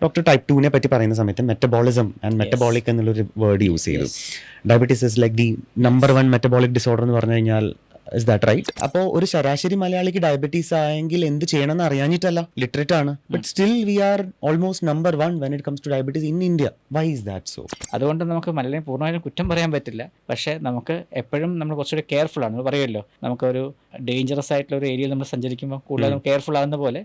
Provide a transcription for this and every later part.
Doctor type 2 പറ്റി പറയുന്ന സമയത്ത് മെറ്റബോളിസം ആൻഡ് മെറ്റബോളിക് എന്നുള്ളൊരു വേർഡ് യൂസ് ചെയ്തു. Diabetes is like the number 1 metabolic disorder എന്ന് പറഞ്ഞു കഴിഞ്ഞാൽ ഇസ് ദാറ്റ് റൈറ്റ്? അപ്പോൾ ഒരു ശരാശരി മലയാളിക്ക് ഡയബറ്റീസ് ആയെങ്കിൽ എന്ത് ചെയ്യണമെന്ന് അറിയാഞ്ഞിട്ടല്ല, ലിറ്ററേറ്റ് ആണ്. But still we are almost number 1 when it comes to diabetes in India. Why is that so? അതുകൊണ്ട് നമുക്ക് മലയാളം പൂർണ്ണമായും കുറ്റം പറയാൻ പറ്റില്ല. പക്ഷേ നമുക്ക് എപ്പോഴും നമ്മൾ കുറച്ചുകൂടി കെയർഫുൾ ആണ്. പറയുമല്ലോ, നമുക്കൊരു ഡേഞ്ചറസ് ആയിട്ടുള്ള ഒരു ഏരിയയിൽ നമ്മൾ സഞ്ചരിക്കുമ്പോൾ കൂടുതൽ കെയർഫുൾ ആകുന്ന പോലെ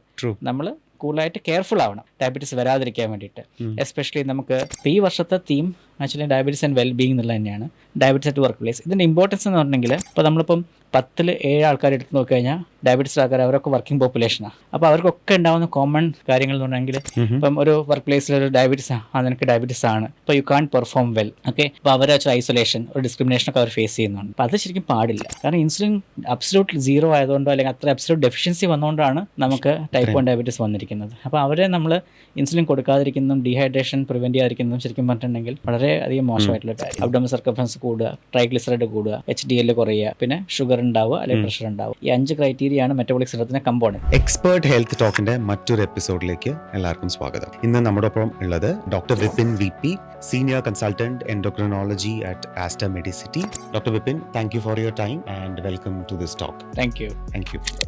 നമ്മൾ കൂടുതലായിട്ട് കെയർഫുൾ ആവണം ഡയബറ്റീസ് വരാതിരിക്കാൻ വേണ്ടിയിട്ട്. എസ്പെഷ്യലി നമുക്ക് ഈ വർഷത്തെ theme actually diabetes and wellbeing എന്നുള്ളത് തന്നെയാണ്. Diabetes at work place. ഇതിൻ്റെ ഇമ്പോർട്ടൻസ് എന്ന് പറഞ്ഞിട്ടുണ്ടെങ്കിൽ ഇപ്പോൾ നമ്മളിപ്പം 10-7 ആൾക്കാർ എടുത്ത് നോക്കിക്കഴിഞ്ഞാൽ ഡയബറ്റീസ് ആൾക്കാർ അവരൊക്കെ വർക്കിംഗ് പോപ്പുലേഷനാണ്. അപ്പോൾ അവർക്കൊക്കെ ഉണ്ടാകുന്ന കോമൺ കാര്യങ്ങൾ എന്ന് പറഞ്ഞെങ്കിൽ ഇപ്പം ഒരു വർക്ക് പ്ലേസിലൊരു ഡയബറ്റീസ് നിനക്ക് ഡയബറ്റീസ് ആണ്, ഇപ്പോൾ യു കാൺ പെർഫോം വെൽ. ഓക്കെ, അപ്പോൾ അവർ വെച്ചാൽ ഐസൊലേഷൻ, ഒരു ഡിസ്ക്രിമിനേഷനൊക്കെ അവർ ഫേസ് ചെയ്യുന്നുണ്ട്. അപ്പോൾ അത് ശരിക്കും പാടില്ല. കാരണം ഇൻസുലിൻ അബ്സല്യൂട്ട് സീറോ ആയതുകൊണ്ടോ അല്ലെങ്കിൽ അത്ര അബ്സല്യൂട്ട് ഡെഫിഷ്യൻസി വന്നുകൊണ്ടാണ് നമുക്ക് ടൈപ്പ് 1 ഡയബറ്റീസ് വന്നിരിക്കുന്നത്. അപ്പോൾ അവരെ നമ്മൾ ഇൻസുലിൻ കൊടുക്കാതിരിക്കുന്നതും ഡീഹൈഡ്രേഷൻ പ്രിവെൻറ്റ് ചെയ്യാതിരിക്കുന്നതും ശരിക്കും പറഞ്ഞിട്ടുണ്ടെങ്കിൽ വളരെയധികം മോശമായിട്ടുള്ള കാര്യം. അബ്ഡോമിനൽ സർക്കംഫറൻസ് കൂടുക, ട്രൈഗ്ലിസറൈഡ് കൂടുക, HDL കുറയുക, പിന്നെ ഷുഗർ ഉണ്ടാവുക അല്ലെങ്കിൽ പ്രഷർ ഉണ്ടാവുക. ഈ 5 ക്രൈറ്റീരിയയാണ് മെറ്റബോളിക് സിൻഡ്രോത്തിന്റെ കമ്പോണന്റ്. എക്സ്പേർട്ട് ഹെൽത്ത് ടോക്കിന്റെ മറ്റൊരു എപ്പിസോഡിലേക്ക് എല്ലാവർക്കും സ്വാഗതം. ഇന്ന് നമ്മുടെ ഒപ്പം ഉള്ളത് doctor Vipin VP, senior consultant endocrinology at Aster Medcity. Doctor Vipin, thank you for your time and welcome to this talk. Thank you.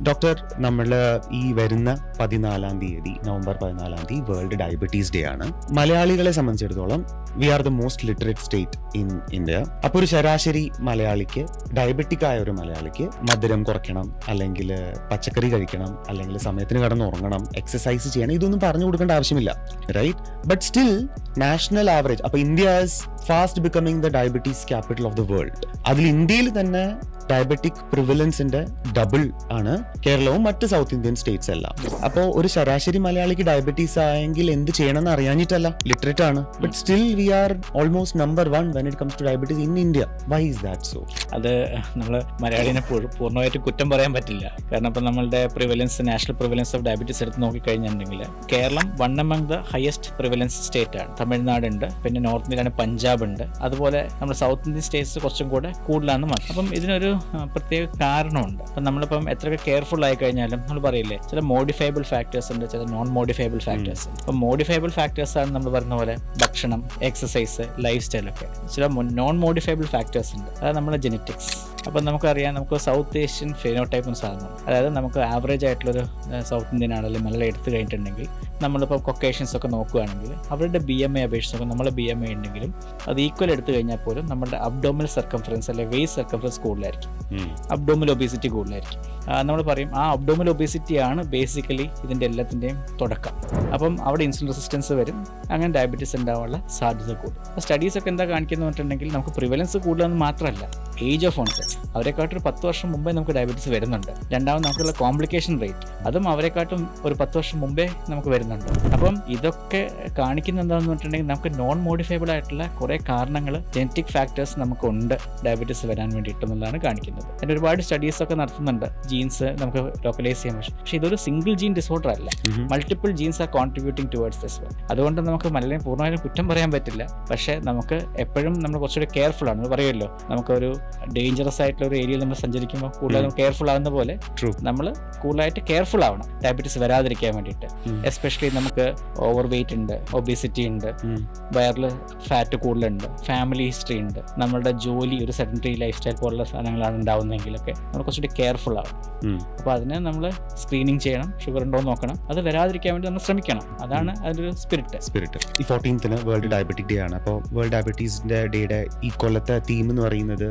Doctor, നമ്മൾ ഈ വരുന്ന 14-ാം തീയതി, നവംബർ 14-ാം തീയതി വേൾഡ് ഡയബറ്റീസ് ഡേ ആണ്. മലയാളികളെ സംബന്ധിച്ചിടത്തോളം we are the most literate state in India. അപ്പോൾ ഒരു ശരാശരി മലയാളിക്ക്, ഡയബറ്റിക് ആയ ഒരു മലയാളിക്ക് മധുരം കുറയ്ക്കണം, അല്ലെങ്കിൽ പച്ചക്കറി കഴിക്കണം, അല്ലെങ്കിൽ സമയത്തിന് കിടന്നുറങ്ങണം, എക്സസൈസ് ചെയ്യണം, ഇതൊന്നും പറഞ്ഞു കൊടുക്കേണ്ട ആവശ്യമില്ല, right? But still national average, അപ്പോൾ India is fast becoming the diabetes capital of the world. അതിൽ ഇന്ത്യയിൽ തന്നെ ഡയബറ്റിക് പ്രിവലൻസിന്റെ ഡബിൾ ആണ് കേരളവും മറ്റ് സൗത്ത് ഇന്ത്യൻ സ്റ്റേറ്റ്സ് എല്ലാം. അപ്പോൾ ഒരു ശരാശരി മലയാളിക്ക് ഡയബറ്റീസ് ആയെങ്കിൽ എന്ത് ചെയ്യണമെന്ന് അറിയാഞ്ഞിട്ടല്ല, ലിറ്ററേറ്റ് ആണ്. But still we are almost number 1 when it comes to diabetes in India. Why is that so? അത് നമ്മൾ മലയാളിനെ പൂർണ്ണമായിട്ട് കുറ്റം പറയാൻ പറ്റില്ല. കാരണം ഇപ്പം നമ്മളുടെ prevalence, national prevalence of diabetes എടുത്ത് നോക്കിക്കഴിഞ്ഞിട്ടുണ്ടെങ്കിൽ Keralam 1 among the highest prevalence state ആണ്. തമിഴ്നാട് ഉണ്ട്, പിന്നെ നോർത്ത് ഇന്ത്യയിലാണ് പഞ്ചാബ് ഉണ്ട്, അതുപോലെ നമ്മുടെ സൗത്ത് ഇന്ത്യൻ സ്റ്റേറ്റ്സ് കുറച്ചും കൂടെ കൂടുതലാണെന്ന് മാത്രം. അപ്പം ഇതിനൊരു പ്രത്യേക കാരണമുണ്ട്. അപ്പം നമ്മളിപ്പം എത്രയൊക്കെ കെയർഫുൾ ആയി കഴിഞ്ഞാലും നമ്മൾ പറയില്ലേ, ചില മോഡിഫൈബിൾ ഫാക്ടേഴ്സ് ഉണ്ട്, ചില നോൺ മോഡിഫൈബിൾ ഫാക്ടേഴ്സ്. അപ്പം മോഡിഫൈബിൾ ഫാക്ടേഴ്സ് ആണ് നമ്മൾ പറയുന്ന പോലെ ഭക്ഷണം, എക്സസൈസ്, ലൈഫ് സ്റ്റൈലൊക്കെ. ചില നോൺ മോഡിഫൈബിൾ ഫാക്ടേഴ്സ് ഉണ്ട്, അതായത് നമ്മുടെ ജെനറ്റിക്സ്. അപ്പം നമുക്കറിയാം, നമുക്ക് സൗത്ത് ഏഷ്യൻ ഫിനോടൈപ്പ് എന്ന് സാധനമാണ്. അതായത് നമുക്ക് ആവറേജ് ആയിട്ടുള്ളൊരു സൗത്ത് ഇന്ത്യൻ ആണെങ്കിലും മലയാളം എടുത്തു കഴിഞ്ഞിട്ടുണ്ടെങ്കിൽ, നമ്മളിപ്പോൾ കൊക്കേഷ്യൻസ് ഒക്കെ നോക്കുകയാണെങ്കിൽ അവരുടെ BMI അപേക്ഷിച്ച് നോക്കും, നമ്മളെ BMI ഉണ്ടെങ്കിലും അത് ഈക്വൽ എടുത്തു കഴിഞ്ഞാൽ പോലും നമ്മുടെ അബ്ഡോമിനൽ സർക്കംഫറൻസ് അല്ലെങ്കിൽ വേസ്റ്റ് സർക്കംഫറൻസ് കൂടുതലായിരിക്കും, അബ്ഡോമിനൽ ഒബീസിറ്റി കൂടുതലായിരിക്കും. നമ്മൾ പറയും ആ അബ്ഡോമിനൽ ഒബീസിറ്റി ആണ് ബേസിക്കലി ഇതിൻ്റെ എല്ലാത്തിൻ്റെയും തുടക്കം. അപ്പം അവിടെ ഇൻസുലിൻ റെസിസ്റ്റൻസ് വരും, അങ്ങനെ ഡയബറ്റീസ് ഉണ്ടാവാനുള്ള സാധ്യത കൂടും. സ്റ്റഡീസ് ഒക്കെ എന്താ കാണിക്കുന്നത് പറഞ്ഞിട്ടുണ്ടെങ്കിൽ നമുക്ക് പ്രിവലൻസ് കൂടുതലെന്ന് മാത്രമല്ല, ഏജ് ഓഫ് ഓൺസെറ്റ് അവരെക്കാട്ടും ഒരു 10 വർഷം മുമ്പേ നമുക്ക് ഡയബറ്റീസ് വരുന്നുണ്ട്. രണ്ടാമത് നമുക്കുള്ള കോംപ്ലിക്കേഷൻ റേറ്റ് അതും അവരെക്കാട്ടും ഒരു 10 വർഷം മുമ്പേ നമുക്ക് വരുന്നുണ്ട്. അപ്പം ഇതൊക്കെ കാണിക്കുന്നത് എന്താണെന്ന് പറഞ്ഞിട്ടുണ്ടെങ്കിൽ നമുക്ക് നോൺ മോഡിഫൈബിൾ ആയിട്ടുള്ള കുറേ കാരണങ്ങൾ, ജനറ്റിക് ഫാക്ടേഴ്സ് നമുക്കുണ്ട് ഡയബറ്റീസ് വരാൻ വേണ്ടിയിട്ടെന്നുള്ളതാണ് കാണിക്കുന്നത്. അതിന് ഒരുപാട് സ്റ്റഡീസ് ഒക്കെ നടത്തുന്നുണ്ട്, ജീൻസ് നമുക്ക് ലോക്കലൈസ് ചെയ്യാൻ പറ്റും. പക്ഷേ ഇതൊരു സിംഗിൾ ജീൻ ഡിസോർഡർ അല്ല, multiple genes are contributing towards this one. അതുകൊണ്ട് നമുക്ക് മലയാളം പൂർണ്ണമായും കുറ്റം പറയാൻ പറ്റില്ല. പക്ഷേ നമുക്ക് എപ്പോഴും നമ്മൾ കുറച്ചുകൂടി കെയർഫുൾ ആണ്. പറയുമല്ലോ, നമുക്കൊരു ഡേഞ്ചറസ് ആയിട്ടുള്ള ഒരു ഏരിയയിൽ നമ്മൾ സഞ്ചരിക്കുമ്പോൾ കൂടുതൽ കെയർഫുൾ ആകുന്ന പോലെ നമ്മൾ കൂടുതലായിട്ട് കെയർഫുൾ ആവണം ഡയബറ്റീസ് വരാതിരിക്കാൻ വേണ്ടിയിട്ട്. എസ്പെഷ്യലി നമുക്ക് ഓവർ വെയിറ്റ് ഉണ്ട്, ഒബീസിറ്റി ഉണ്ട്, വയറിൽ ഫാറ്റ് കൂടുതലുണ്ട്, ഫാമിലി ഹിസ്റ്ററി ഉണ്ട്, നമ്മളുടെ ജോലി ഒരു സെഡൻറ്ററി ലൈഫ് സ്റ്റൈൽ പോലുള്ള സാധനങ്ങളാണ് ഉണ്ടാവുന്നതെങ്കിലൊക്കെ നമ്മൾ കുറച്ചുകൂടി കെയർഫുൾ ആവണം. അപ്പോൾ അതിന് നമ്മൾ സ്ക്രീനിങ് ചെയ്യണം, ഷുഗർ ഉണ്ടോ എന്ന് നോക്കണം, അത് വരാതിരിക്കാൻ വേണ്ടി നമ്മൾ ശ്രമിക്കണം. അതാണ് അതിൻ്റെ ഒരു സ്പിരിറ്റ്. ഈ 14th വേൾഡ് ഡയബറ്റിക് ഡേ ആണ്. അപ്പോൾ വേൾഡ് ഡയബറ്റീസിന്റെ ഡേയുടെ ഈ കൊല്ലത്തെ തീം എന്ന് പറയുന്നത്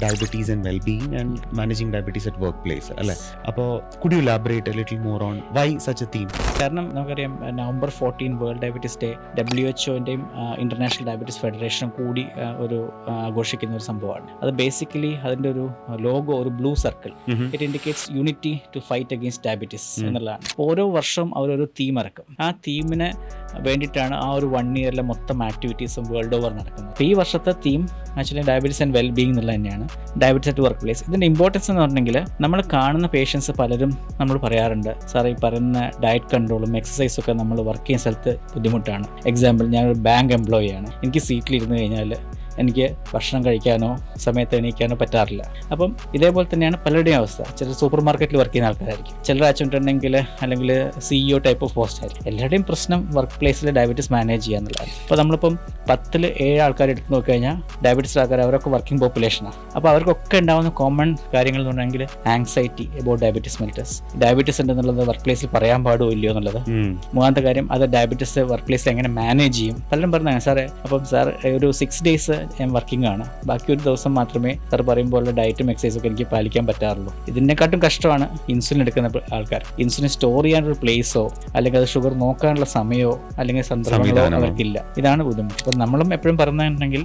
diabetes and wellbeing and managing diabetes at work place അല്ലേ? അപ്പോൾ could you elaborate a little more on why such a theme? കാരണം നമുക്കറിയാം, നവംബർ 14 വേൾഡ് ഡയബറ്റീസ് ഡേ WHO-ൻ്റെയും ഇന്റർനാഷണൽ ഡയബറ്റീസ് ഫെഡറേഷനും കൂടി ഒരു ആഘോഷിക്കുന്ന ഒരു സംഭവമാണ്. അത് ബേസിക്കലി അതിൻ്റെ ഒരു ലോഗോ ഒരു blue circle, it indicates unity to fight against diabetes എന്നുള്ളതാണ്. ഓരോ വർഷവും അവരൊരു തീം ഇറക്കും. ആ തീമിന് വേണ്ടിയിട്ടാണ് ആ ഒരു 1 ഇയറിലെ മൊത്തം ആക്ടിവിറ്റീസും വേൾഡ് ഓവർ നടക്കുന്നത്. അപ്പോൾ ഈ വർഷത്തെ theme actually diabetes and wellbeing എന്നുള്ളത് തന്നെയാണ്, ഡയബറ്റീസ് അറ്റ് വർക്ക് പ്ലേസ്. ഇതിൻ്റെ ഇമ്പോർട്ടൻസ് എന്ന് പറഞ്ഞിട്ടുണ്ടെങ്കിൽ, നമ്മൾ കാണുന്ന പേഷ്യൻസ് പലരും നമ്മൾ പറയാറുണ്ട്, സാർ ഈ പറയുന്ന ഡയറ്റ് കൺട്രോളും എക്സസൈസും ഒക്കെ നമ്മൾ വർക്ക് ചെയ്യുന്ന സ്ഥലത്ത് ബുദ്ധിമുട്ടാണ്. എക്സാമ്പിൾ, ഞാനൊരു ബാങ്ക് എംപ്ലോയി ആണ്, എനിക്ക് സീറ്റിലിരുന്ന് കഴിഞ്ഞാൽ എനിക്ക് ഭക്ഷണം കഴിക്കാനോ സമയത്ത് എണീക്കാനോ പറ്റാറില്ല. അപ്പം ഇതേപോലെ തന്നെയാണ് പലരുടെയും അവസ്ഥ. ചിലർ സൂപ്പർ മാർക്കറ്റിൽ വർക്ക് ചെയ്യുന്ന ആൾക്കാരായിരിക്കും, ചിലർ അച്ഛനുണ്ടെങ്കിൽ അല്ലെങ്കിൽ CEO ടൈപ്പ് ഓഫ് പോസ്റ്റ് ആയിരിക്കും. എല്ലാവരുടെയും പ്രശ്നം വർക്ക് പ്ലേസിൽ ഡയബറ്റീസ് മാനേജ് ചെയ്യുക എന്നുള്ളതാണ്. അപ്പോൾ നമ്മളിപ്പം 10 7 ആൾക്കാർ എടുത്ത് നോക്കിക്കഴിഞ്ഞാൽ ഡയബറ്റീസ് ആൾക്കാർ അവരൊക്കെ വർക്കിംഗ് പോപ്പുലേഷനാണ്. അപ്പോൾ അവർക്കൊക്കെ ഉണ്ടാകുന്ന കോമൺ കാര്യങ്ങൾ എന്ന് പറഞ്ഞെങ്കിൽ anxiety about diabetes mellitus. Diabetes ഉണ്ടെന്നുള്ളത് വർക്ക് പ്ലേസിൽ പറയാൻ പാടുമോ ഇല്ലയോ എന്നുള്ളത്. മൂന്നാമത്തെ കാര്യം, അത് ഡയബറ്റീസ് വർക്ക് പ്ലേസിൽ എങ്ങനെ മാനേജ് ചെയ്യും. പലരും പറഞ്ഞാൽ സാറേ അപ്പം സാർ ഒരു 6 days ഞാൻ വർക്കിംഗ് ആണ്, ബാക്കി ഒരു ദിവസം മാത്രമേ സാർ പറയുമ്പോൾ ഡയറ്റും എക്സസൈസും ഒക്കെ എനിക്ക് പാലിക്കാൻ പറ്റാറുള്ളൂ. ഇതിനെക്കാട്ടും കഷ്ടമാണ് ഇൻസുലിൻ എടുക്കുന്ന ആൾക്കാർ. ഇൻസുലിൻ സ്റ്റോർ ചെയ്യാനൊരു പ്ലേസോ അല്ലെങ്കിൽ അത് ഷുഗർ നോക്കാനുള്ള സമയമോ അല്ലെങ്കിൽ സന്ദർഭങ്ങളോ അവർക്കില്ല. ഇതാണ് ബുദ്ധിമുട്ട്. അപ്പം നമ്മളും എപ്പോഴും പറഞ്ഞിട്ടുണ്ടെങ്കിൽ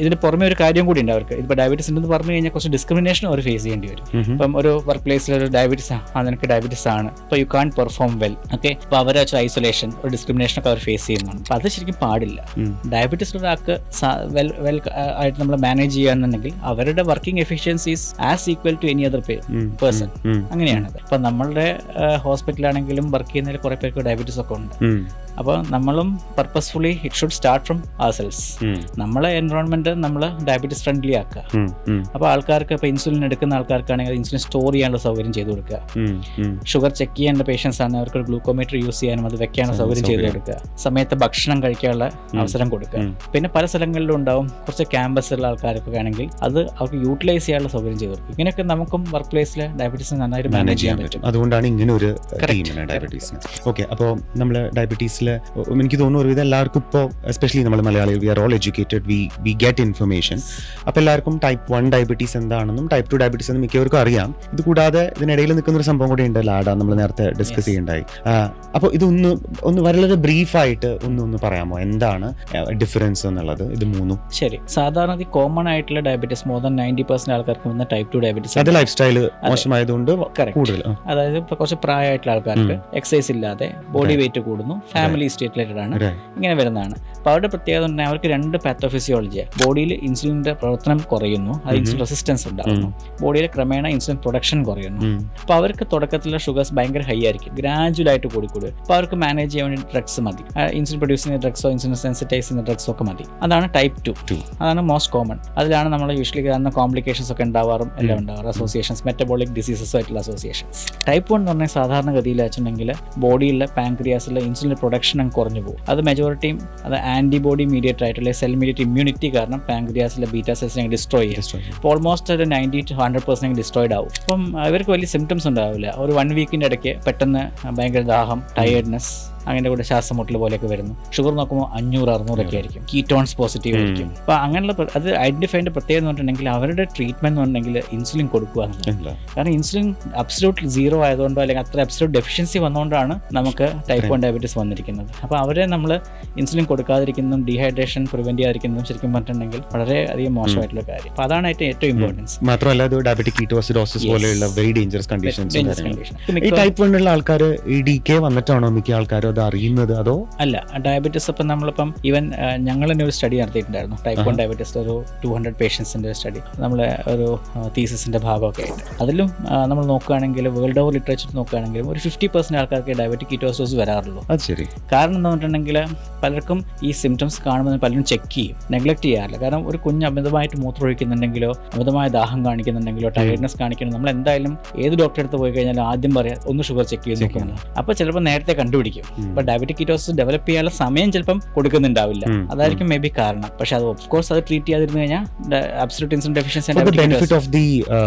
ഇതിന് പുറമെ ഒരു കാര്യം കൂടി ഉണ്ട് അവർക്ക്. ഇപ്പോൾ ഡയബറ്റീസ് ഉണ്ടെന്ന് പറഞ്ഞു കഴിഞ്ഞാൽ കുറച്ച് ഡിസ്ക്രിമിനേഷൻ അവർ ഫേസ് ചെയ്യേണ്ടി വരും. ഇപ്പം ഒരു വർക്ക് പ്ലേസിൽ ഒരു ഡയബറ്റീസ് നിനക്ക് ഡയബറ്റീസ് ആണ്, അപ്പോൾ യു കാൺ പെർഫോം വെൽ, ഓക്കെ, അപ്പോൾ അവരെ ഐസൊലേഷൻ ഒരു ഡിസ്ക്രിമിനേഷൻ ഒക്കെ അവർ ഫേസ് ചെയ്യുന്നുണ്ട്. അപ്പോൾ അത് ശരിക്കും പാടില്ല. ഡയബറ്റീസ് ഒരാൾക്ക് വെൽ ആയിട്ട് നമ്മൾ മാനേജ് ചെയ്യുകയാണെന്നുണ്ടെങ്കിൽ അവരുടെ working efficiencies as equal to any other person. അങ്ങനെയാണ്. അപ്പം നമ്മളുടെ ഹോസ്പിറ്റലാണെങ്കിലും വർക്ക് ചെയ്യുന്നതിൽ കുറേ പേർക്ക് ഡയബറ്റീസ് ഒക്കെ ഉണ്ട്. അപ്പോൾ നമ്മളും purposefully it should start from ourselves. നമ്മളെ എൻവറോൺമെന്റ് നമ്മൾ ഡയബറ്റീസ് ഫ്രണ്ട്ലി ആക്കുക. അപ്പോൾ ആൾക്കാർക്ക് ഇപ്പോൾ ഇൻസുലിൻ എടുക്കുന്ന ആൾക്കാർക്കാണെങ്കിൽ ഇൻസുലിൻ സ്റ്റോർ ചെയ്യാനുള്ള സൗകര്യം ചെയ്തു കൊടുക്കുക. ഷുഗർ ചെക്ക് ചെയ്യേണ്ട പേഷ്യൻസ് ആണ്, അവർക്ക് ഗ്ലൂക്കോമീറ്റർ യൂസ് ചെയ്യാനും അത് വെക്കാനുള്ള സൗകര്യം ചെയ്തു കൊടുക്കുക. സമയത്ത് ഭക്ഷണം കഴിക്കാനുള്ള അവസരം കൊടുക്കുക. പിന്നെ പല സ്ഥലങ്ങളിലും ഉണ്ടാവും കുറച്ച് ക്യാമ്പസുള്ള ആൾക്കാരൊക്കെ ആണെങ്കിൽ അത് അവർക്ക് യൂട്ടിലൈസ് ചെയ്യാനുള്ള സൗകര്യം ചെയ്തു കൊടുക്കും. ഇങ്ങനെയൊക്കെ നമുക്കും വർക്ക് പ്ലേസിൽ ഡയബറ്റീസ് നന്നായിട്ട് മാനേജ് ചെയ്യാൻ പറ്റും. അതുകൊണ്ടാണ് ഇങ്ങനെ ഒരു ഡയബറ്റീസിന്. ഓക്കെ, അപ്പോൾ നമ്മൾ ഡയബറ്റീസിൽ എനിക്ക് തോന്നുന്നു ഒരുവിധം എല്ലാവർക്കും ഇപ്പോൾ എസ്പെഷ്യലി നമ്മൾ മലയാളികൾ we are all educated, we get information. അപ്പോൾ എല്ലാവർക്കും ടൈപ്പ് 1 ഡയബറ്റീസ് എന്താണെന്നും ടൈപ്പ് 2 ഡയബറ്റീസ് എന്നും മിക്കവർക്കും അറിയാം. ഇത് കൂടാതെ ഇതിനിടയിൽ നിൽക്കുന്ന ഒരു സംഭവം കൂടി ഉണ്ട്, ലാഡ, നമ്മൾ നേരത്തെ ഡിസ്കസ് ചെയ്യണ്ടായി. അപ്പോൾ ഇതൊന്ന് വളരെ ബ്രീഫായിട്ട് ഒന്ന് പറയാമോ, എന്താണ് ഡിഫറൻസ് എന്നുള്ളത് ഇത് മൂന്നും? ശരി, സാധാരണ കോമൺ ആയിട്ടുള്ള ഡയബറ്റീസ് മോർ ദാൻ 90% ആൾക്കാർക്ക് വന്ന ടൈപ്പ് 2 ഡയബറ്റീസ്. അത് ലൈഫ് സ്റ്റൈൽ മോശമായതുകൊണ്ട് കൂടുതൽ, അതായത് ഇപ്പോൾ കുറച്ച് പ്രായമായിട്ടുള്ള ആൾക്കാർക്ക് എക്സസൈസ് ഇല്ലാതെ ബോഡി വെയിറ്റ് കൂടുന്നു, ഫാമിലി സ്റ്റേറ്റ് റിലേറ്റഡ് ആണ്, ഇങ്ങനെ വരുന്നതാണ്. അപ്പോൾ അവരുടെ പ്രത്യേകത പറഞ്ഞാൽ അവർക്ക് 2 പാത്തോഫിസിയോളജിയാണ്. ബോഡിയിൽ ഇൻസുലിൻ്റെ പ്രവർത്തനം കുറയുന്നു, അത് ഇൻസുലിൻ റെസിസ്റ്റൻസ് ഉണ്ടാകുന്നു. ബോഡിയിൽ ക്രമേണ ഇൻസുലിൻ പ്രൊഡക്ഷൻ കുറയുന്നു. അപ്പോൾ അവർക്ക് തുടക്കത്തിലുള്ള ഷുഗേഴ്സ് ഭയങ്കര ഹൈ ആയിരിക്കും, ഗ്രാജുവലായിട്ട് കൂടിക്കൂടുക. അപ്പോൾ അവർക്ക് മാനേജ് ചെയ്യാൻ വേണ്ടി ഡ്രഗ്സ് മതി, ഇൻസുലിൻ പ്രൊഡ്യൂസ് ചെയ്യുന്ന ഡ്രഗ്സോ ഇൻസുലിൻ സെൻസിറ്റൈസ് ചെയ്യുന്ന ഡ്രഗ്സോ ഒക്കെ മതി. അതാണ് ടൈപ്പ് 2. അതാണ് മോസ്റ്റ് കോമൺ. അതിലാണ് നമ്മൾ യൂഷ്വലി കാണുന്ന കോംപ്ലിക്കേഷൻസ് ഒക്കെ ഉണ്ടാവാറും എല്ലാം ഉണ്ടാവാറ്, അസോസിയേഷൻസ്, മെറ്റബോളിക് ഡിസീസസോ ആയിട്ടുള്ള അസോസിയേഷൻസ്. ടൈപ്പ് 1 എന്ന് പറഞ്ഞാൽ സാധാരണഗതിയിൽ വെച്ചിട്ടുണ്ടെങ്കിൽ ബോഡിയിലെ പാൻക്രിയാസിലെ ഇൻസുലിൻ പ്രൊഡക്ഷൻ കുറഞ്ഞു പോകും. അത് മെജോറിറ്റിയും അത് ആന്റിബോഡി മീഡിയേറ്റർ ആയിട്ടുള്ള സെൽ മീഡിയേറ്റ് ഇമ്മ്യൂണിറ്റി കാരണം പാൻക്രിയാസിലെ ബീറ്റാ സെൽസിനെ ഡിസ്ട്രോയ് ചെയ്യും. അപ്പോൾ ഓൾമോസ്റ്റ് ഒരു 90 to 100% ഡിസ്ട്രോയിഡ് ആവും. അപ്പം ഇവർക്ക് വലിയ സിംറ്റംസ് ഉണ്ടാവില്ല. ഒരു 1 വീക്കിൻ്റെ ഇടയ്ക്ക് പെട്ടെന്ന് ഭയങ്കര ദാഹം, ടയേർഡ്നെസ്, അങ്ങനെ കൂടെ ശ്വാസം മുട്ടൽ പോലെയൊക്കെ വരുന്നു. ഷുഗർ നോക്കുമ്പോൾ 500-600 ഒക്കെ ആയിരിക്കും. കീറ്റോൺസ് പോസിറ്റീവ് ആയിരിക്കും. അപ്പോൾ അങ്ങനെയുള്ള അത് ഐഡന്റിഫൈൻ്റെ പ്രത്യേകത എന്ന് പറഞ്ഞിട്ടുണ്ടെങ്കിൽ അവരുടെ ട്രീറ്റ്മെന്റ് എന്ന് പറഞ്ഞിട്ടുണ്ടെങ്കിൽ ഇൻസുലിൻ കൊടുക്കുക എന്നുള്ളത്. കാരണം ഇൻസുലിൻ അബ്സല്യൂട്ട് 0 ആയതുകൊണ്ടോ അല്ലെങ്കിൽ അത്ര അബ്സല്യൂട്ട് ഡെഫിഷ്യൻസി വന്നുകൊണ്ടാണ് നമുക്ക് ടൈപ്പ് 1 ഡയബറ്റീസ് വന്നിരിക്കുന്നത്. അപ്പോൾ അവരെ നമ്മൾ ഇൻസുലിൻ കൊടുക്കാതിരിക്കുന്നതും ഡീഹൈഡ്രേഷൻ പ്രിവെന്റ് ചെയ്യാതിരിക്കുന്നതും ശരിക്കും പറഞ്ഞിട്ടുണ്ടെങ്കിൽ വളരെയധികം മോശമായിട്ടുള്ള കാര്യം. അപ്പോൾ അതാണ് ഏറ്റവും ഇമ്പോർട്ടൻസ്. മാത്രമല്ല ഇത് ഡയബറ്റിക് കീറ്റോസിഡോസിസ് പോലെയുള്ള വെരി ഡേഞ്ചറസ് കണ്ടീഷൻസ്. ഈ ടൈപ്പ് 1 ഉള്ള ആൾക്കാർ ഈ DK വന്നിട്ടാണോ മിക്ക ആൾക്കാരും അറിയുന്നത്? അതോ അല്ല, ഡയബറ്റീസ് ഇപ്പം നമ്മളിപ്പം ഈവൻ ഞങ്ങൾ തന്നെ ഒരു സ്റ്റഡി നടത്തിയിട്ടുണ്ടായിരുന്നു, ടൈപ്പ് 1 ഡയബറ്റീസ് ഒരു 200 പേഷ്യൻസിൻ്റെ സ്റ്റഡി, നമ്മൾ ഒരു തീസിസിൻ്റെ ഭാഗമൊക്കെ ആയിട്ട്. അതിലും നമ്മൾ നോക്കുകയാണെങ്കിൽ വേൾഡ് ഓവർ ലിറ്ററേച്ചർ നോക്കുകയാണെങ്കിലും ഒരു 50% ആൾക്കാർക്ക് ഡയബറ്റിക് കീറ്റോസിഡോസിസ് വരാറുള്ളൂ. അത് ശരി. കാരണം എന്താ പറഞ്ഞിട്ടുണ്ടെങ്കിൽ പലർക്കും ഈ സിംറ്റംസ് കാണുമ്പോൾ പലരും ചെക്ക് ചെയ്യും, നെഗ്ലക്ട് ചെയ്യാറില്ല. കാരണം ഒരു കുഞ്ഞ് അമിതമായിട്ട് മൂത്രമൊഴിക്കുന്നുണ്ടെങ്കിലോ അമിതമായ ദാഹം കാണിക്കുന്നുണ്ടെങ്കിലോ ടയർഡ്നെസ് കാണിക്കണം, നമ്മൾ എന്തായാലും ഏത് ഡോക്ടറെ അടുത്ത് പോയി കഴിഞ്ഞാൽ ആദ്യം പറയാം ഒന്ന് ഷുഗർ ചെക്ക് ചെയ്ത് നോക്കുന്നത്. അപ്പോൾ ചിലപ്പോൾ നേരത്തെ കണ്ടുപിടിക്കും. ഡയബറ്റിക് കീറ്റോസിസ് ഡെവലപ്പ് ചെയ്യാനുള്ള സമയം ചിലപ്പം കൊടുക്കുന്നുണ്ടാവില്ല, അതായിരിക്കും മേ ബി കാരണം. പക്ഷെ അത് ഓഫ് കോഴ്സ് അത് ട്രീറ്റ് ചെയ്യാതിരുന്നു കഴിഞ്ഞാൽ absolute insulin deficiency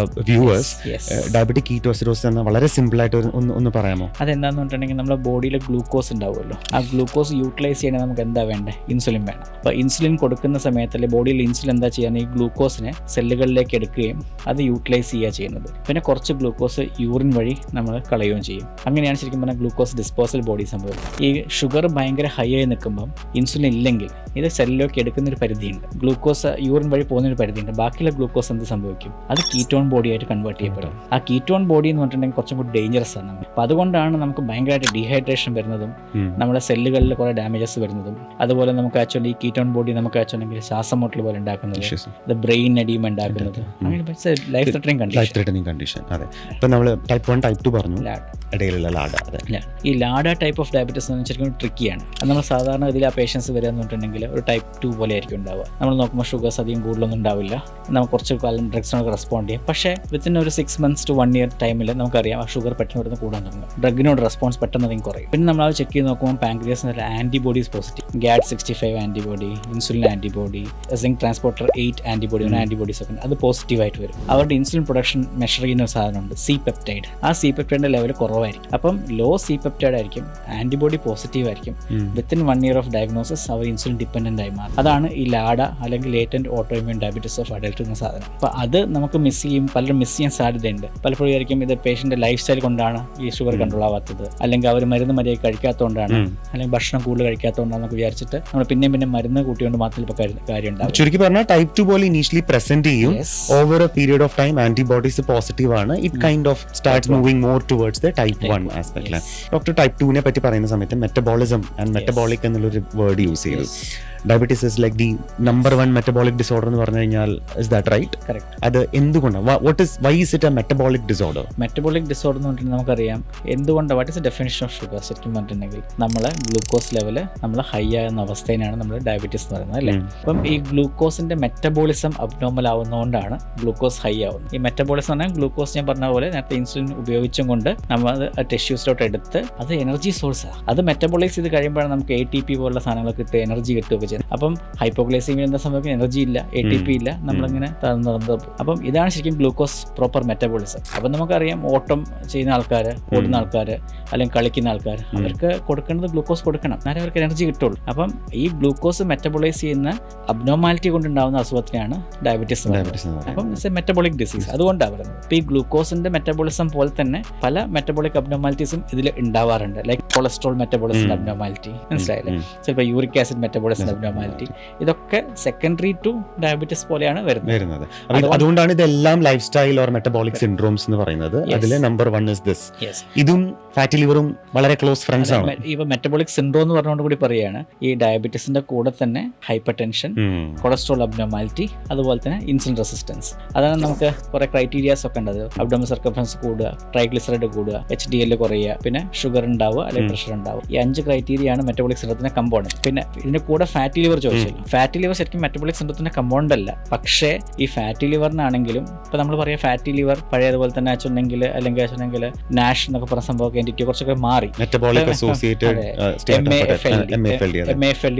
diabetic ketoacidosis എന്ന വളരെ സിമ്പിൾ ആയിട്ട് ഒന്ന് പറയാമോ? അതെന്താന്ന് പറഞ്ഞിട്ടുണ്ടെങ്കിൽ നമ്മുടെ ബോഡിയിൽ ഗ്ലൂക്കോസ് ഉണ്ടാവുമല്ലോ, ആ ഗ്ലൂക്കോസ് യൂട്ടിലൈസ് ചെയ്യണമെങ്കിൽ നമുക്ക് എന്താ വേണ്ടേ? ഇൻസുലിൻ വേണം. അപ്പോൾ ഇൻസുലിൻ കൊടുക്കുന്ന സമയത്തല്ലേ ബോഡിയിൽ ഇൻസുലിൻ എന്താ ചെയ്യാൻ ഈ ഗ്ലൂക്കോസിനെ സെല്ലുകളിലേക്ക് എടുക്കുകയും അത് യൂട്ടിലൈസ് ചെയ്യുക ചെയ്യുന്നത്. പിന്നെ കുറച്ച് ഗ്ലൂക്കോസ് യൂറിൻ വഴി നമ്മൾ കളയുകയും ചെയ്യും. അങ്ങനെയാണ് ശരിക്കും പറഞ്ഞാൽ ഗ്ലൂക്കോസ് ഡിസ്പോസൽ ബോഡി സംഭവം. ഈ ഷുഗർ ഭയങ്കര ഹൈ ആയി നിൽക്കുമ്പം ഇൻസുലിൻ ഇല്ലെങ്കിൽ ഇത് സെല്ലിലേക്ക് എടുക്കുന്നൊരു പരിധിയുണ്ട്, ഗ്ലൂക്കോസ് യൂറിൻ വഴി പോകുന്നൊരു പരിധിയുണ്ട്. ബാക്കിയുള്ള ഗ്ലൂക്കോസ് എന്ത് സംഭവിക്കും? അത് കീറ്റോൺ ബോഡി ആയിട്ട് കൺവേർട്ട് ചെയ്യപ്പെടും. ആ കീറ്റോൺ ബോഡി എന്ന് പറഞ്ഞിട്ടുണ്ടെങ്കിൽ കുറച്ചും കൂടി ഡേഞ്ചറസ് ആണ്. അപ്പോൾ അതുകൊണ്ടാണ് നമുക്ക് ഭയങ്കരമായിട്ട് ഡീഹൈഡ്രേഷൻ വരുന്നതും നമ്മുടെ സെല്ലുകളിൽ കുറേ ഡാമേജസ് വരുന്നത്. വരുന്നതും, അതുപോലെ നമുക്ക് ആക്ച്വലി കീറ്റോൺ ബോഡി നമുക്ക് ആക്ച്വലി ശ്വാസം മുട്ടൽ പോലെ ഉണ്ടാക്കുന്നത്, ഇത് ബ്രെയിൻ എഡീമ ഉണ്ടാക്കുന്നത്, അങ്ങനെ ലൈഫ് ത്രെറ്റനിങ് കണ്ടീഷൻ. അതെ, ഇപ്പം നമ്മൾ ടൈപ്പ് 1 ടൈപ്പ് 2 പറഞ്ഞു, ഇടയിലുള്ള ലാഡ. അതെ, ഈ ലാഡ ടൈപ്പ് ഓഫ് ഡയബറ്റീസ് എന്ന് ശരിക്കും ട്രിക്കിയാണ്. അത് നമ്മൾ സാധാരണ ഇതിൽ ആ പേഷ്യൻസ് വരിക എന്ന് പറഞ്ഞിട്ടുണ്ടെങ്കിൽ ഒരു ടൈപ്പ് 2 പോലെ ആയിരിക്കും ഉണ്ടാവുക. നമ്മൾ നോക്കുമ്പോൾ ഷുഗേഴ്സ് അധികം കൂടുതലൊന്നും ഉണ്ടാവില്ല, നമുക്ക് കുറച്ച് കാലം ഡ്രഗ്സിനോട് റെസ്പോണ്ട് ചെയ്യും. പക്ഷേ വിത്തിൻ ഒരു 6 months to 1 year ടൈമിൽ നമുക്കറിയാം ആ ഷുഗർ പെട്ടെന്ന് വരുന്ന കൂടാൻ തുടങ്ങും, ഡ്രഗിനോട് റെസ്പോൺസ് പെട്ടെന്ന് അധികം കുറയും. പിന്നെ നമ്മൾ അത് ചെക്ക് ചെയ്ത് നോക്കുമ്പോൾ പാൻക്രിയാസിന് antibodies positive, GAD65 antibody, insulin antibody, zinc transporter 8 antibody, antibodies ഒക്കെ അത് പോസിറ്റീവായിട്ട് വരും. അവരുടെ ഇൻസുലിൻ പ്രൊഡക്ഷൻ മെഷർ ചെയ്യുന്ന ഒരു സാധനമുണ്ട്, സി പെപ്റ്റൈഡ്. ആ സി പെപ്റ്റൈഡിന്റെ ലെവൽ കുറവായിരിക്കും. അപ്പം ലോ സി പെപ്റ്റൈഡ് ആയിരിക്കും, ആൻറ്റിബോഡി പോസിറ്റീവ് ആയിരിക്കും. വിത്തിൻ 1 year ഓഫ് ഡയഗ്നോസിസ് അവർ ഇൻസുലിൻ ഡിപ്പെൻഡൻ്റ് ആയി മാറും. അതാണ് ഈ ലാഡ അല്ലെങ്കിൽ latent autoimmune diabetes of adult എന്ന സാധനം. അപ്പോൾ അത് നമുക്ക് മിസ് ചെയ്യും, പലരും മിസ് ചെയ്യാൻ സാധ്യതയുണ്ട്. പലപ്പോഴും ആയിരിക്കും ഇത് പേഷ്യൻ്റെ ലൈഫ് സ്റ്റൈൽ കൊണ്ടാണ് ഈ ഷുഗർ കൺട്രോൾ ആവാത്തത്, അല്ലെങ്കിൽ അവർ മരുന്ന് മര്യാദ കഴിക്കാത്തതുകൊണ്ടാണ്, അല്ലെങ്കിൽ ഭക്ഷണം കൂടുതൽ കഴിക്കാത്തതുകൊണ്ടാണെന്നൊക്കെ വിചാരിച്ചിട്ട് നമ്മൾ പിന്നെ മരുന്ന് കൂട്ടിക്കൊണ്ട് മാത്രമേ ഇപ്പോൾ കാര്യം ഉണ്ടാവും. ചുരുക്കി പറഞ്ഞാൽ ടൈപ്പ് 2 പോലെ ഇനീഷ്യലി പ്രസന്റ് ചെയ്യും, over a period of time antibodies positive ആണ്, it kind of starts moving more towards the type 1 aspect. Doctor type 2 പറ്റി പറയുന്ന സമയത്ത് മെറ്റബോളിസം ആൻഡ് മെറ്റബോളിക് എന്നുള്ളൊരു വേർഡ് യൂസ് ചെയ്തു. Diabetes is like the number 1 metabolic disorder എന്ന് പറഞ്ഞു കഴിഞ്ഞാൽ, is that right? Correct. അത് എന്തുകൊണ്ടാണ്, why is it a metabolic disorder? Metabolic disorder എന്ന് പറഞ്ഞിട്ട് നമുക്കറിയാം എന്തുകൊണ്ട്, what is definition of sugar ശരിക്കും പറഞ്ഞിട്ടുണ്ടെങ്കിൽ നമ്മളെ ഗ്ലൂക്കോസ് ലെവല് നമ്മൾ ഹൈ ആകുന്ന അവസ്ഥയിലാണ് നമ്മൾ ഡയബറ്റീസ് എന്ന് പറയുന്നത്, അല്ലേ? അപ്പം ഈ ഗ്ലൂക്കോസിന്റെ മെറ്റബോളിസം അബ്നോർമൽ ആവുന്നതുകൊണ്ടാണ് ഗ്ലൂക്കോസ് ഹൈ ആവുന്നത്. ഈ മെറ്റബോളിസം എന്ന് പറഞ്ഞാൽ ഗ്ലൂക്കോസ് ഞാൻ പറഞ്ഞ പോലെ നേരത്തെ ഇൻസുലിൻ ഉപയോഗിച്ചും കൊണ്ട് നമ്മൾ അത് ടിഷ്യൂസിലോട്ട് എടുത്ത് അത് എനർജി സോഴ്സാണ്. അത് മെറ്റബോളൈസ് ചെയ്ത് കഴിയുമ്പോഴാണ് നമുക്ക് ATP പോലുള്ള സാധനങ്ങൾ കിട്ടുക, എനർജി കിട്ടുകയൊക്കെ ചെയ്യുന്നത്. അപ്പം ഹൈപ്പോഗ്ലൈസീമിയ എന്ന സമയത്ത് എനർജി ഇല്ല, ATP ഇല്ല, നമ്മളിങ്ങനെ തളർന്നു പോകും. അപ്പം ഇതാണ് ശരിക്കും ഗ്ലൂക്കോസ് പ്രോപ്പർ മെറ്റബോളിസം. അപ്പം നമുക്കറിയാം ഓട്ടം ചെയ്യുന്ന ആൾക്കാർ, ഓടുന്ന ആൾക്കാർ, അല്ലെങ്കിൽ കളിക്കുന്ന ആൾക്കാർ, അവർക്ക് കൊടുക്കേണ്ടത് ഗ്ലൂക്കോസ് കൊടുക്കണം, എന്നാലേ അവർക്ക് എനർജി കിട്ടുള്ളൂ. അപ്പം ഈ ഗ്ലൂക്കോസ് മെറ്റബോളൈസ് ചെയ്യുന്ന അബ്നോർമാലിറ്റി കൊണ്ടുണ്ടാകുന്ന അസുഖത്തിനാണ് ഡയബറ്റീസ്. അപ്പം ഇറ്റ്സ് എ മെറ്റബോളിക് ഡിസീസ്, അതുകൊണ്ടാണ് പറയുന്നത്. അപ്പോൾ ഈ ഗ്ലൂക്കോസിന്റെ മെറ്റബോളിസം പോലെ തന്നെ പല മെറ്റബോളിക് അബ്നോർമാലിറ്റീസും ഇതിൽ ഉണ്ടാവാറുണ്ട്, ലൈക്ക് കൊളസ്ട്രോൾ മെറ്റബോളിസം അബ്നോർമാലിറ്റി, മനസ്സിലായില്ലേ? ചിലപ്പോൾ യൂറിക് ആസിഡ് മെറ്റബോളിസം അബ്നോർമാലിറ്റി, ഇതൊക്കെ സെക്കൻഡറി ടു ഡയബറ്റീസ് പോലെയാണ് വരുന്നത്. അതുകൊണ്ടാണ് ഇതെല്ലാം life style or metabolic syndromes എന്ന് പറയുന്നത്. അതിൽ നമ്പർ 1 ഇസ് ദിസ്. ഇതും ഫാറ്റി ലിവറും വളരെ ക്ലോസ് ഫ്രണ്ട്സ് ആണ്. ഇപ്പൊ മെറ്റബോളിക് സിൻഡ്രോം എന്ന് പറഞ്ഞുകൊണ്ട് കൂടി പറയുകയാണ്, ഈ ഡയബറ്റീസിന്റെ കൂടെ തന്നെ ഹൈപ്പർ ടെൻഷൻ, കൊളസ്ട്രോൾ അബ്നോർമാലിറ്റി, അതുപോലെ തന്നെ ഇൻസുലിൻ റെസിസ്റ്റൻസ്. അതാണ് നമുക്ക് കുറെ ക്രൈറ്റീരിയാസ് ഒക്കെ ഉണ്ട്. അബ്ഡോമിനൽ സർക്കംഫറൻസ് കൂടുക, ട്രൈഗ്ലിസറൈഡ് കൂടുക, HDL കുറയുക, പിന്നെ ഷുഗർ ഉണ്ടാവുക, അല്ലെങ്കിൽ പ്രഷർ ഉണ്ടാവുക. ഈ 5 ക്രൈറ്റീരിയയാണ് മെറ്റബോളിക് സിൻഡ്രോത്തിന്റെ കമ്പോണന്റ്. പിന്നെ ഇതിന്റെ കൂടെ ഫാറ്റി ലിവർ ചോദിച്ചില്ല. ഫാറ്റി ലിവർ ശരിക്കും മെറ്റബോളിക് സിൻഡ്രോത്തിന്റെ കമ്പോണന്റ് അല്ല, പക്ഷേ ഈ ഫാറ്റി ലിവറിനാണെങ്കിലും ഇപ്പൊ നമ്മൾ പറയാം ഫാറ്റി ലിവർ പഴയതുപോലെ തന്നെ ആച്ചുണ്ടെങ്കിൽ, അല്ലെങ്കിൽ ആച്ചുണ്ടെങ്കിൽ നാഷ് എന്നൊക്കെ പറഞ്ഞ സംഭവം എൻറ്റിറ്റി കുറച്ചൊക്കെ മാറി. മെറ്റബോളിക് അസോസിയേറ്റഡ് MAFLD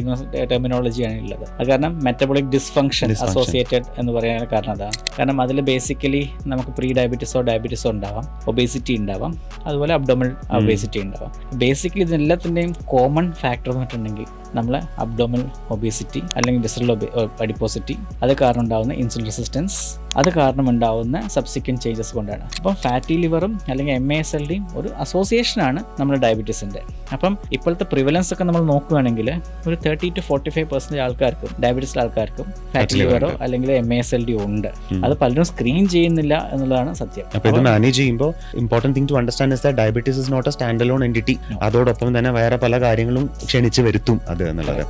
ടെർമിനോളജിയാണ് ഉള്ളത്. അത് കാരണം മെറ്റബോളിക് ഡിസ്ഫങ്ഷൻ അസോസിയേറ്റഡ് എന്ന് പറയാൻ കാരണം അതാണ്. കാരണം അതിൽ ബേസിക്കലി നമുക്ക് പ്രീ ഡയബറ്റീസോ ഡയബറ്റീസോ ഉണ്ടാവാം, ഒബേസിറ്റി ഉണ്ടാവാം, അതുപോലെ അബ്ഡോമിനൽ ഒബേസിറ്റി ഉണ്ടാവാം. ബേസിക്കലി ഇതിനെല്ലാത്തിൻ്റെയും കോമൺ ഫാക്ടർ എന്ന് പറഞ്ഞിട്ടുണ്ടെങ്കിൽ നമ്മളെ അബ്ഡോമിനൽ ഒബേസിറ്റി അല്ലെങ്കിൽ വിസറൽ അഡിപ്പോസിറ്റി, അത് കാരണം ഉണ്ടാകുന്ന ഇൻസുലിൻ റെസിസ്റ്റൻസ്, അത് കാരണം ഉണ്ടാകുന്ന സബ്സിക്വൻറ്റ് ചേഞ്ചസ് കൊണ്ടാണ്. അപ്പം ഫാറ്റി ലിവറും അല്ലെങ്കിൽ MASLDയും ഒരു അസോസിയേഷനാണ് നമ്മുടെ ഡയബറ്റീസിൻ്റെ. അപ്പം ഇപ്പോഴത്തെ പ്രിവലൻസ് ഒക്കെ നമ്മൾ നോക്കുകയാണെങ്കിൽ ഒരു 30 to 45% ആൾക്കാർക്കും ഡയബറ്റീസിലെ ആൾക്കാർക്കും ഫാറ്റി ലിവറോ അല്ലെങ്കിൽ MASLD ഉണ്ട്. അത് പലരും സ്ക്രീൻ ചെയ്യുന്നില്ല എന്നുള്ളതാണ് സത്യം. അപ്പോൾ ഇത് മാനേജ് ചെയ്യുമ്പോൾ important thing to understand is that diabetes is not a stand alone entity. അതോടൊപ്പം തന്നെ വേറെ പല കാര്യങ്ങളും ക്ഷണിച്ച് വരുത്തും അത് എന്നുള്ളത്.